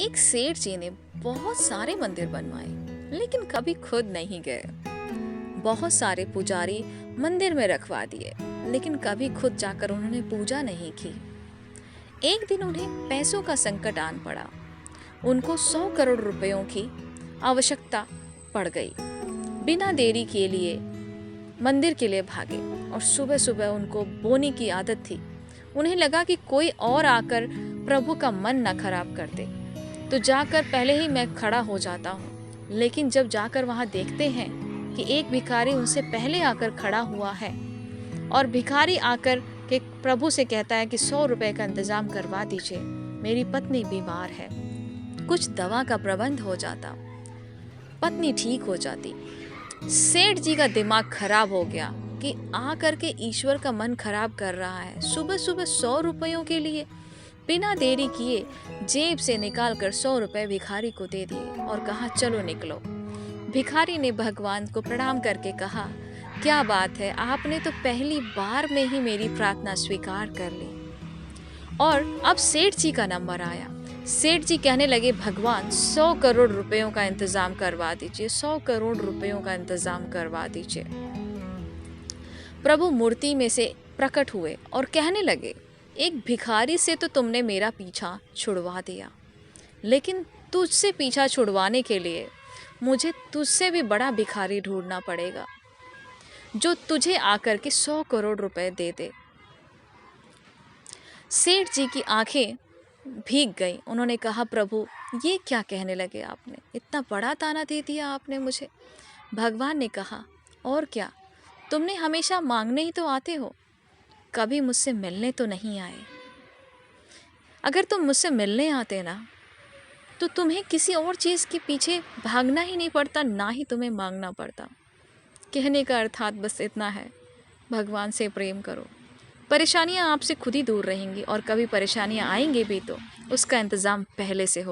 एक सेठ जी ने बहुत सारे मंदिर बनवाए, लेकिन कभी खुद नहीं गए। बहुत सारे पुजारी मंदिर में रखवा दिए, लेकिन कभी खुद जाकर उन्होंने पूजा नहीं की। एक दिन उन्हें पैसों का संकट आन पड़ा। उनको 100 करोड़ रुपयों की आवश्यकता पड़ गई। बिना देरी के लिए मंदिर के लिए भागे और सुबह सुबह उनको बोने की आदत थी। उन्हें लगा कि कोई और आकर प्रभु का मन न खराब कर दे, तो जाकर पहले ही मैं खड़ा हो जाता हूँ। लेकिन जब जाकर वहाँ देखते हैं कि एक भिखारी उनसे पहले आकर खड़ा हुआ है और भिखारी आकर के प्रभु से कहता है कि 100 रुपए का इंतजाम करवा दीजिए, मेरी पत्नी बीमार है। कुछ दवा का प्रबंध हो जाता, पत्नी ठीक हो जाती। सेठ जी का दिमाग खराब हो गया कि आकर के ईश्वर का मन खराब कर रहा है। सुबह सुबह 100 रुपयों के लिए बिना देरी किए जेब से निकालकर 100 रुपए भिखारी को दे दिए और कहा, चलो निकलो। भिखारी ने भगवान को प्रणाम करके कहा, क्या बात है, आपने तो पहली बार में ही मेरी प्रार्थना स्वीकार कर ली। और अब सेठ जी का नंबर आया। सेठ जी कहने लगे, भगवान 100 करोड़ रुपयों का इंतजाम करवा दीजिए, 100 करोड़ रुपयों का इंतजाम करवा दीजिए। प्रभु मूर्ति में से प्रकट हुए और कहने लगे, एक भिखारी से तो तुमने मेरा पीछा छुड़वा दिया, लेकिन तुझसे पीछा छुड़वाने के लिए मुझे तुझसे भी बड़ा भिखारी ढूंढना पड़ेगा, जो तुझे आकर के 100 करोड़ रुपए दे दे। सेठ जी की आंखें भीग गई। उन्होंने कहा, प्रभु ये क्या कहने लगे आपने, इतना बड़ा ताना दे दिया आपने मुझे। भगवान ने कहा, और क्या, तुमने हमेशा मांगने ही तो आते हो, कभी मुझसे मिलने तो नहीं आए। अगर तुम मुझसे मिलने आते ना, तो तुम्हें किसी और चीज़ के पीछे भागना ही नहीं पड़ता, ना ही तुम्हें मांगना पड़ता। कहने का अर्थात बस इतना है, भगवान से प्रेम करो। परेशानियां आपसे खुद ही दूर रहेंगी, और कभी परेशानियां आएंगी भी तो उसका इंतज़ाम पहले से हो।